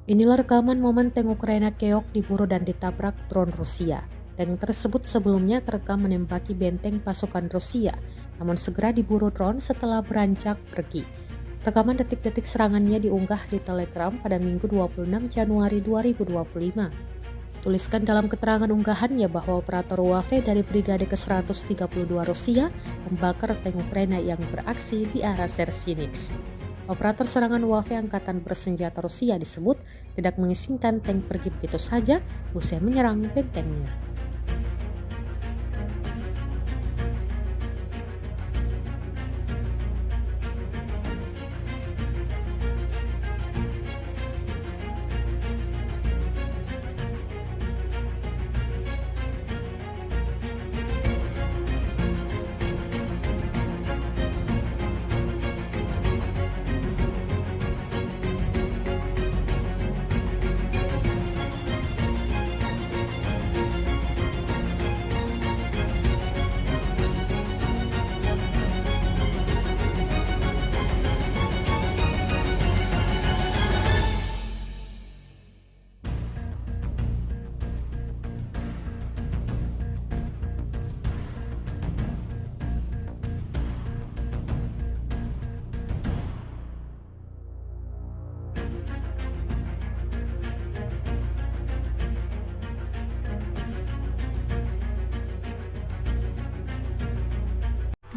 Inilah rekaman momen tank Ukraina keok diburu dan ditabrak drone Rusia. Tank tersebut sebelumnya terekam menembaki benteng pasukan Rusia, namun segera diburu drone setelah beranjak pergi. Rekaman detik-detik serangannya diunggah di Telegram pada Minggu 26 Januari 2025. Tuliskan dalam keterangan unggahannya bahwa operator UAV dari Brigade ke-132 Rusia membakar tank Ukraina yang beraksi di arah Sersinix. Operator serangan UAV Angkatan Bersenjata Rusia disebut tidak mengizinkan tank pergi begitu saja usai menyerang bentengnya.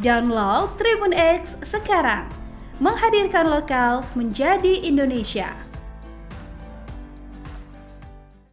Download Tribun X sekarang, menghadirkan lokal menjadi Indonesia.